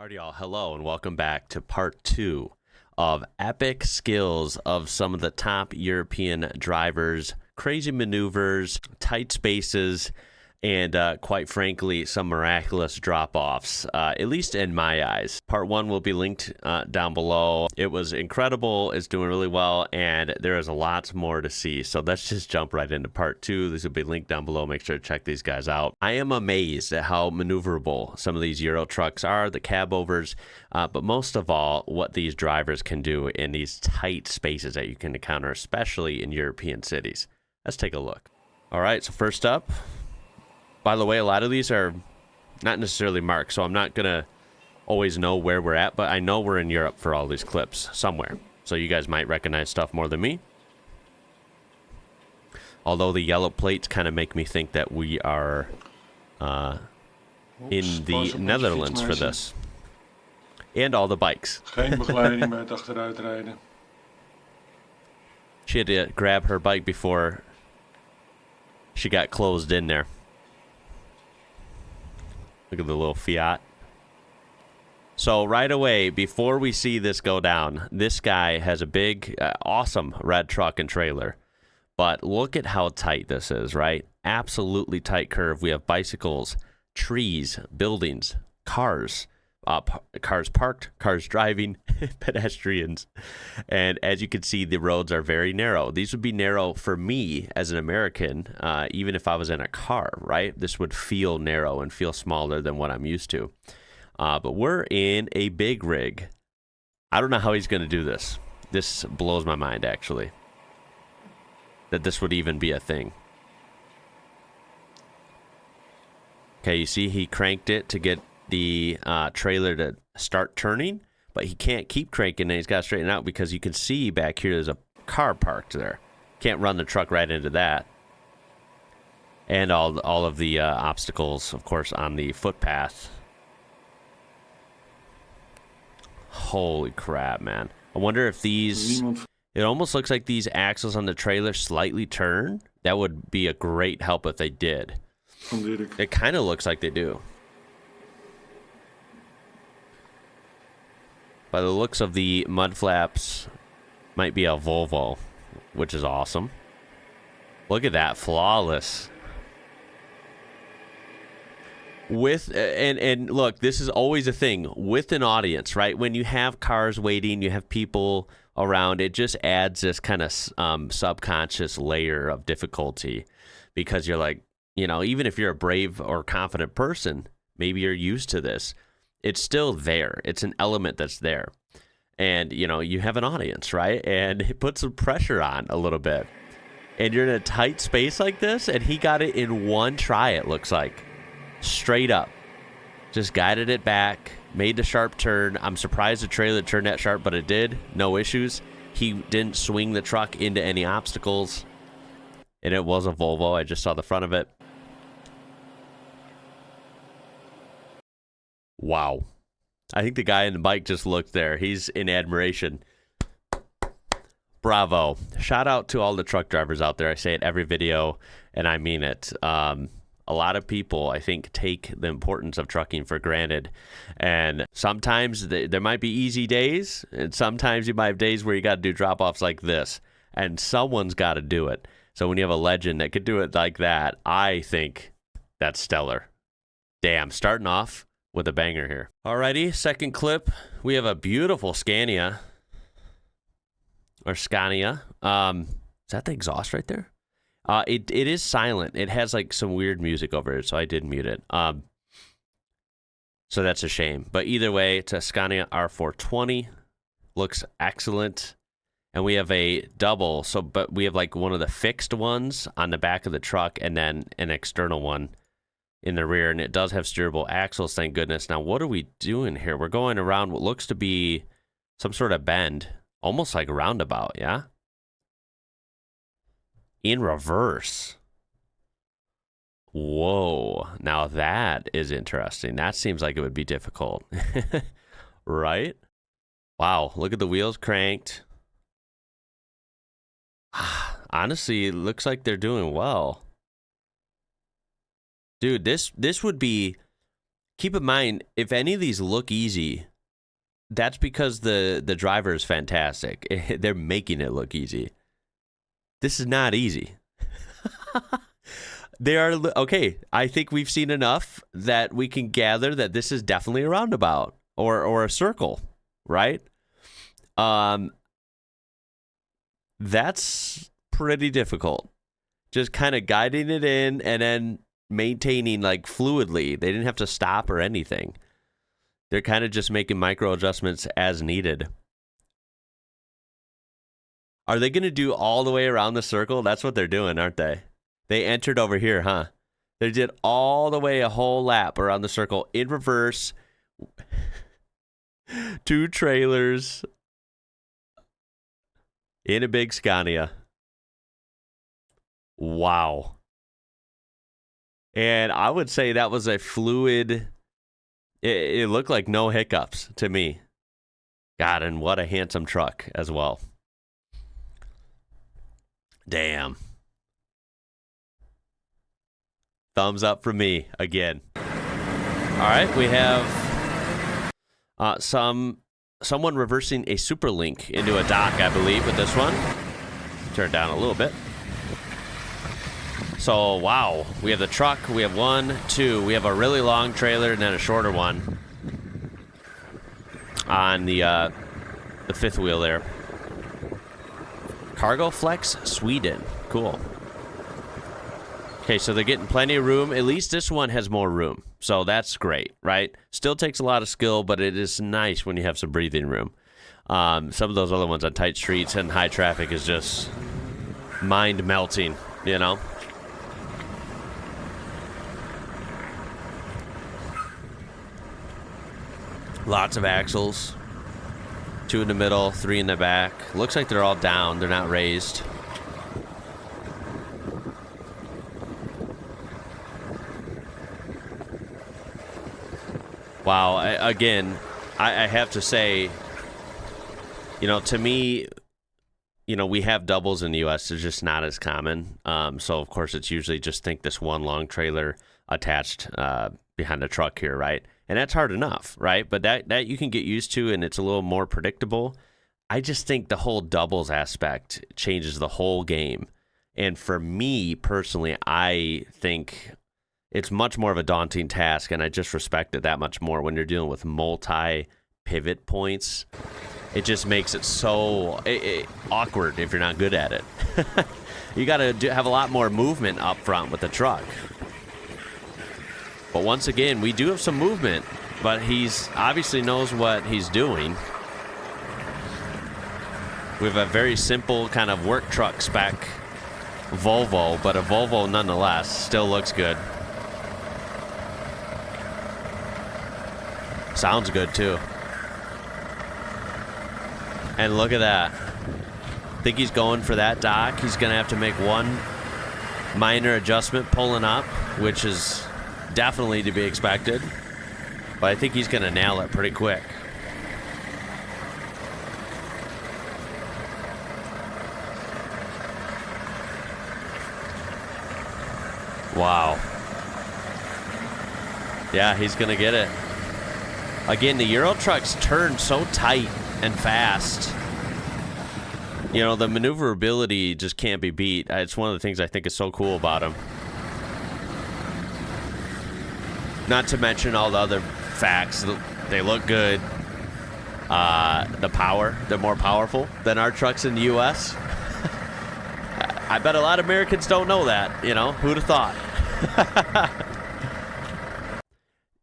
Alright, y'all, hello and welcome back to part 2 of epic skills of some of the top European drivers, crazy maneuvers, tight spaces, and quite frankly, some miraculous drop-offs, at least in my eyes. Part 1 will be linked down below. It was incredible, it's doing really well, and there is a lot more to see. So let's just jump right into part 2. This will be linked down below. Make sure to check these guys out. I am amazed at how maneuverable some of these Euro trucks are, the cab overs, but most of all, what these drivers can do in these tight spaces that you can encounter, especially in European cities. Let's take a look. All right, so first up, by the way, a lot of these are not necessarily marked, so I'm not going to always know where we're at, but I know we're in Europe for all these clips somewhere. So you guys might recognize stuff more than me. Although the yellow plates kind of make me think that we are in the Netherlands for this. And all the bikes. Geen begeleiding bij het achteruitrijden. She had to grab her bike before she got closed in there. Look at the little Fiat. So right away, before we see this go down, this guy has a big, awesome red truck and trailer. But look at how tight this is, right? Absolutely tight curve. We have bicycles, trees, buildings, cars. Cars parked, cars driving, pedestrians. And as you can see, the roads are very narrow. These would be narrow for me as an American, even if I was in a car, right? This would feel narrow and feel smaller than what I'm used to. But we're in a big rig. I don't know how he's going to do this. This blows my mind, actually, that this would even be a thing. Okay, you see he cranked it to get the trailer to start turning, but he can't keep cranking and he's got to straighten out because you can see back here there's a car parked there. Can't run the truck right into that. And all of the obstacles, of course, on the footpath. Holy crap, man. I wonder if these... It almost looks like these axles on the trailer slightly turn. That would be a great help if they did. It kind of looks like they do. By the looks of the mud flaps, might be a Volvo, which is awesome. Look at that, flawless. With and look, this is always a thing with an audience, right? When you have cars waiting, you have people around, it just adds this kind of subconscious layer of difficulty because you're like, you know, even if you're a brave or confident person, maybe you're used to this. It's still there. It's an element that's there. And, you know, you have an audience, right? And it puts some pressure on a little bit. And you're in a tight space like this, and he got it in one try, it looks like. Straight up. Just guided it back, made the sharp turn. I'm surprised the trailer turned that sharp, but it did. No issues. He didn't swing the truck into any obstacles. And it was a Volvo. I just saw the front of it. Wow. I think the guy in the bike just looked there. He's in admiration. Bravo. Shout out to all the truck drivers out there. I say it every video, and I mean it. A lot of people, I think, take the importance of trucking for granted. And sometimes there might be easy days, and sometimes you might have days where you got to do drop-offs like this. And someone's got to do it. So when you have a legend that could do it like that, I think that's stellar. Damn, starting off with a banger here. Alrighty, second clip. We have a beautiful Scania. Or Scania. Is that the exhaust right there? It is silent. It has like some weird music over it, so I did mute it. So that's a shame. But either way, it's a Scania R420. Looks excellent. And we have a double, but we have like one of the fixed ones on the back of the truck and then an external one in the rear, and it does have steerable axles, thank goodness. Now, what are we doing here? We're going around what looks to be some sort of bend, almost like a roundabout, yeah? In reverse. Whoa, now that is interesting. That seems like it would be difficult, right? Wow, look at the wheels cranked. Honestly, it looks like they're doing well. Dude, this would be keep in mind, if any of these look easy, that's because the driver is fantastic. They're making it look easy. This is not easy. They are okay. I think we've seen enough that we can gather that this is definitely a roundabout or a circle, right? That's pretty difficult. Just kind of guiding it in and then maintaining like fluidly. They didn't have to stop or anything. They're kind of just making micro adjustments as needed. Are they going to do all the way around the circle? That's what they're doing, aren't they? They entered over here, huh? They did all the way a whole lap around the circle in reverse. 2 trailers in a big Scania. Wow. And I would say that was a fluid. It looked like no hiccups to me. God, and what a handsome truck as well. Damn. Thumbs up from me again. All right, we have someone reversing a super link into a dock, I believe, with this one. Turn it down a little bit. So, wow, we have the truck. We have 1, 2. We have a really long trailer and then a shorter one on the fifth wheel there. Cargo Flex, Sweden. Cool. Okay, so they're getting plenty of room. At least this one has more room. So that's great, right? Still takes a lot of skill, but it is nice when you have some breathing room. Some of those other ones on tight streets and high traffic is just mind-melting, you know? Lots of axles. 2 in the middle, 3 in the back. Looks like they're all down. They're not raised. Wow. I have to say, you know, to me, you know, we have doubles in the U.S. They're just not as common. So, of course, it's usually just think this one long trailer attached behind a truck here, right? And that's hard enough, right? But that you can get used to, and it's a little more predictable. I just think the whole doubles aspect changes the whole game. And for me personally, I think it's much more of a daunting task, and I just respect it that much more when you're dealing with multi-pivot points. It just makes it so awkward if you're not good at it. You got to have a lot more movement up front with the truck. But once again, we do have some movement, but he's obviously knows what he's doing. We have a very simple kind of work truck spec Volvo, but a Volvo nonetheless. Still looks good. Sounds good too. And look at that. I think he's going for that dock. He's going to have to make one minor adjustment pulling up, which is definitely to be expected. But I think he's going to nail it pretty quick. Wow. Yeah, he's going to get it. Again, the Euro trucks turn so tight and fast. You know, the maneuverability just can't be beat. It's one of the things I think is so cool about them. Not to mention all the other facts. They look good. The power, they're more powerful than our trucks in the U.S. I bet a lot of Americans don't know that, you know? Who'd have thought?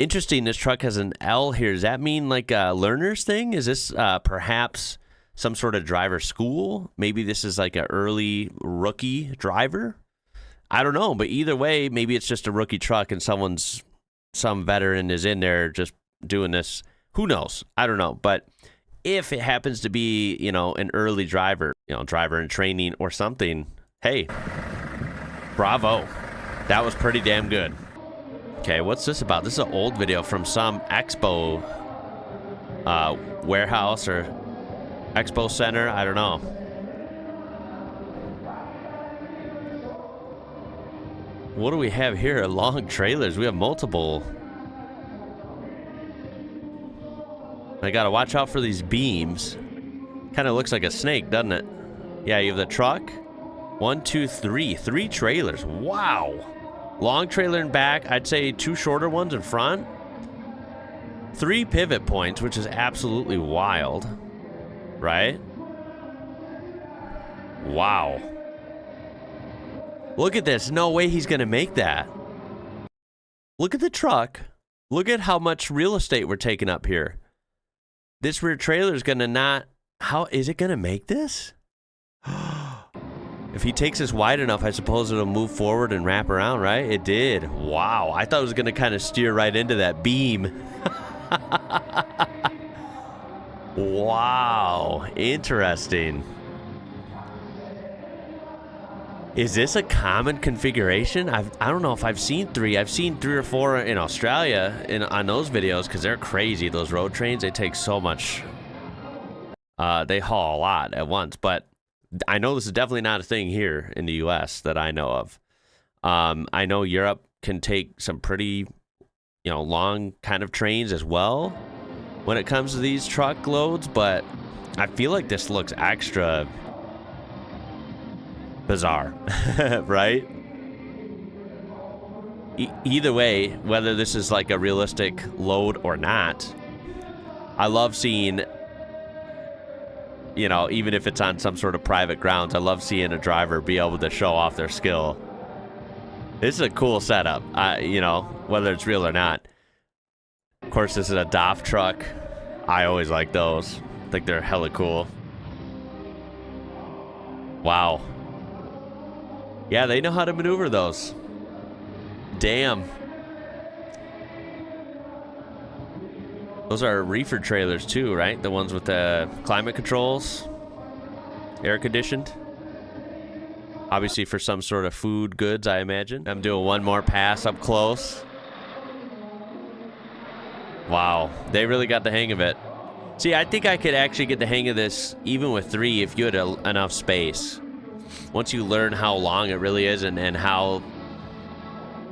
Interesting, this truck has an L here. Does that mean like a learner's thing? Is this perhaps some sort of driver school? Maybe this is like an early rookie driver? I don't know, but either way, maybe it's just a rookie truck and some veteran is in there just doing this. Who knows? I don't know. But if it happens to be, you know, an early driver, you know, driver in training or something, hey, bravo. That was pretty damn good. Okay, what's this about? This is an old video from some expo warehouse or expo center. I don't know. What do we have here? Long trailers. We have multiple I gotta watch out for these beams. Kind of looks like a snake, doesn't it? Yeah, you have the truck. 1, 2, 3. 3 trailers. Wow. Long trailer in back. I'd say 2 shorter ones in front. 3 pivot points, which is absolutely wild. Right? Wow. Look at this. No way he's gonna make that. Look at the truck. Look at how much real estate we're taking up here. This rear trailer is gonna not... How is it gonna make this? If he takes this wide enough, I suppose it'll move forward and wrap around, right? It did. Wow. I thought it was gonna kind of steer right into that beam. Wow. Interesting. Is this a common configuration? I don't know if I've seen 3. I've seen 3 or 4 in Australia on those videos because they're crazy. Those road trains, they take so much. They haul a lot at once. But I know this is definitely not a thing here in the U.S. that I know of. I know Europe can take some pretty, long kind of trains as well when it comes to these truck loads. But I feel like this looks extra bizarre, right? Either way, whether this is like a realistic load or not, I love seeing, even if it's on some sort of private grounds, I love seeing a driver be able to show off their skill. This is a cool setup, whether it's real or not. Of course, this is a DOF truck. I always like those. I think they're hella cool. Wow. Yeah, they know how to maneuver those. Damn. Those are reefer trailers too, right? The ones with the climate controls. Air conditioned. Obviously for some sort of food goods, I imagine. I'm doing one more pass up close. Wow. They really got the hang of it. See, I think I could actually get the hang of this even with 3 if you had enough space. Once you learn how long it really is and how,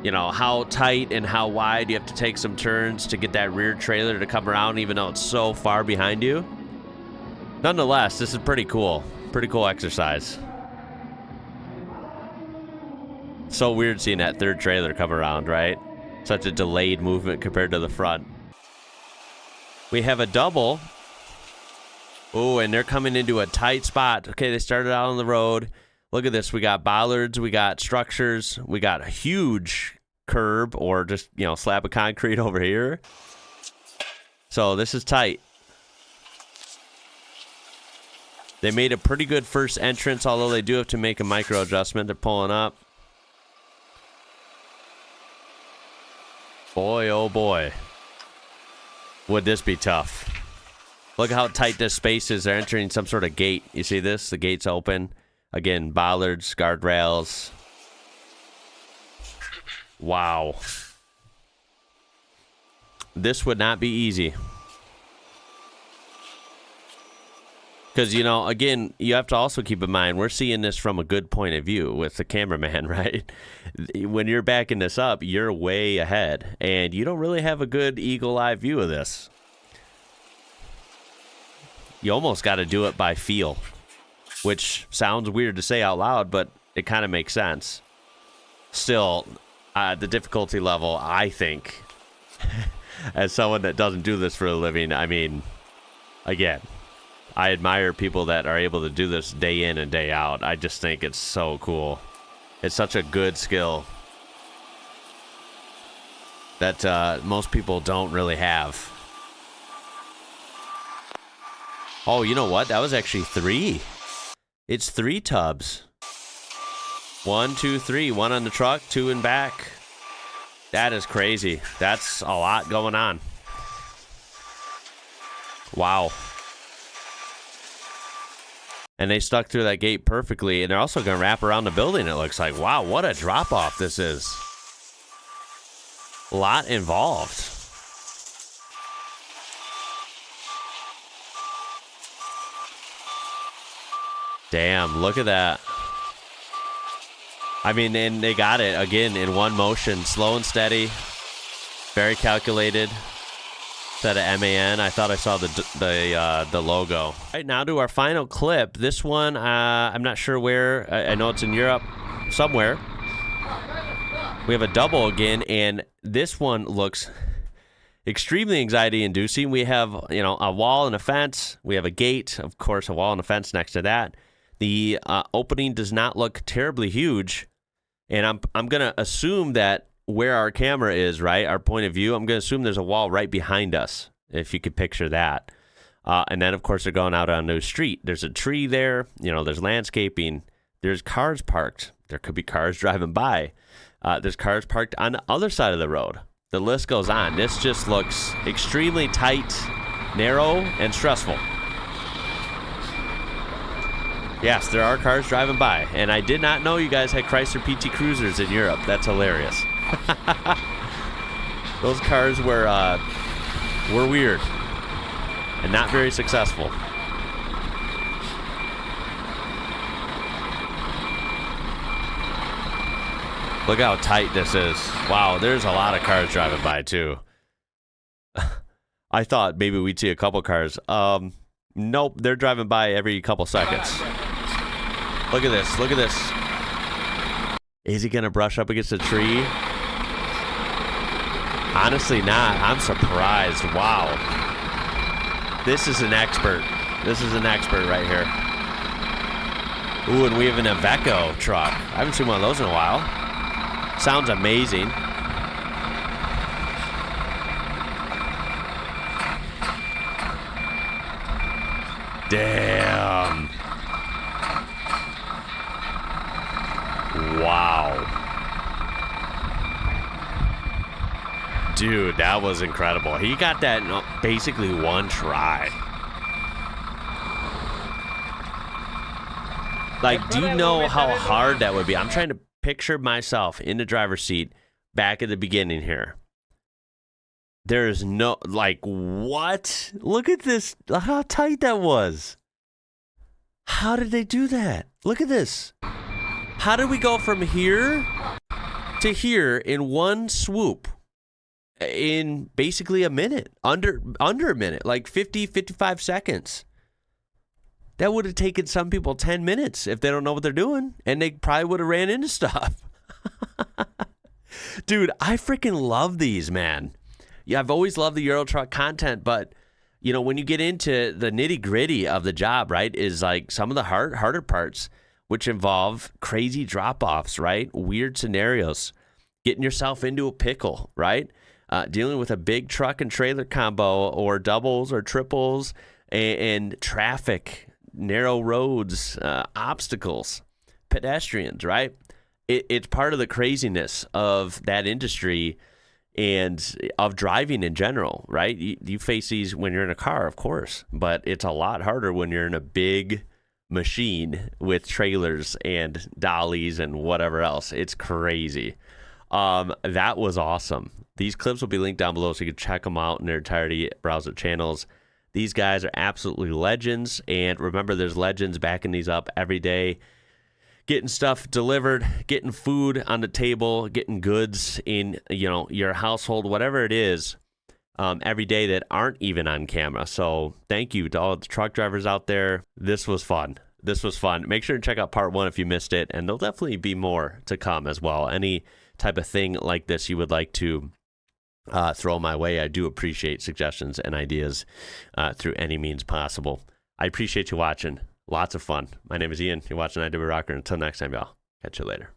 how tight and how wide you have to take some turns to get that rear trailer to come around even though it's so far behind you. Nonetheless, this is pretty cool. Pretty cool exercise. So weird seeing that third trailer come around, right? Such a delayed movement compared to the front. We have a double. Oh, and they're coming into a tight spot. Okay, they started out on the road. Look at this. We got bollards. We got structures. We got a huge curb or just, slab of concrete over here. So this is tight. They made a pretty good first entrance, although they do have to make a micro adjustment. They're pulling up. Boy, oh boy. Would this be tough. Look how tight this space is. They're entering some sort of gate. You see this? The gate's open. Again, bollards, guardrails. Wow. This would not be easy. Because, again, you have to also keep in mind, we're seeing this from a good point of view with the cameraman, right? When you're backing this up, you're way ahead. And you don't really have a good eagle-eye view of this. You almost got to do it by feel. Which sounds weird to say out loud, but it kind of makes sense. Still, the difficulty level, I think, as someone that doesn't do this for a living, I mean, again, I admire people that are able to do this day in and day out. I just think it's so cool. It's such a good skill that most people don't really have. Oh, you know what? That was actually 3. It's 3 tubs. 1, 2, 3. 1 on the truck, 2 in back. That is crazy. That's a lot going on. Wow. And they stuck through that gate perfectly. And they're also going to wrap around the building, it looks like. Wow, what a drop-off this is. A lot involved. Damn, look at that. I mean, and they got it, again, in one motion. Slow and steady. Very calculated. instead of MAN. I thought I saw the logo. All right, now to our final clip. This one, I'm not sure where. I know it's in Europe somewhere. We have a double again, and this one looks extremely anxiety-inducing. We have, a wall and a fence. We have a gate, of course, a wall and a fence next to that. The opening does not look terribly huge, and I'm gonna assume that where our camera is, right, our point of view, I'm gonna assume there's a wall right behind us, if you could picture that. And then, of course, they're going out on a street. There's a tree there. There's landscaping. There's cars parked. There could be cars driving by. There's cars parked on the other side of the road. The list goes on. This just looks extremely tight, narrow, and stressful. Yes, there are cars driving by. And I did not know you guys had Chrysler PT Cruisers in Europe. That's hilarious. Those cars were weird and not very successful. Look how tight this is. Wow, there's a lot of cars driving by, too. I thought maybe we'd see a couple cars. Nope, they're driving by every couple seconds. Look at this. Look at this. Is he going to brush up against a tree? Honestly not. I'm surprised. Wow. This is an expert. This is an expert right here. Ooh, and we have an Iveco truck. I haven't seen one of those in a while. Sounds amazing. Damn. Wow. Dude, that was incredible. He got that in basically one try. Like, do you know how hard that would be? I'm trying to picture myself in the driver's seat back at the beginning here. There's no, what? Look at this. How tight that was. How did they do that? Look at this. How did we go from here to here in one swoop in basically a minute? Under a minute, like 50, 55 seconds. That would have taken some people 10 minutes if they don't know what they're doing, and they probably would have ran into stuff. Dude, I freaking love these, man. Yeah, I've always loved the Euro Truck content, but, when you get into the nitty-gritty of the job, right, is like some of the harder parts, which involve crazy drop-offs, right, weird scenarios, getting yourself into a pickle, right, dealing with a big truck and trailer combo or doubles or triples and traffic, narrow roads, obstacles, pedestrians, right? It's part of the craziness of that industry and of driving in general, right? You face these when you're in a car, of course, but it's a lot harder when you're in a big machine with trailers and dollies and whatever else. It's crazy. That was awesome. These clips will be linked down below so you can check them out in their entirety, browse their channels. These guys are absolutely legends, and remember, there's legends backing these up every day, getting stuff delivered, getting food on the table, getting goods in your household, whatever it is, every day that aren't even on camera. So thank you to all the truck drivers out there. This was fun. Make sure to check out part 1 if you missed it, and there'll definitely be more to come as well. Any type of thing like this you would like to throw my way, I do appreciate suggestions and ideas through any means possible. I appreciate you watching. Lots of fun. My name is Ian. You're watching IWrocker. Until next time, y'all. Catch you later.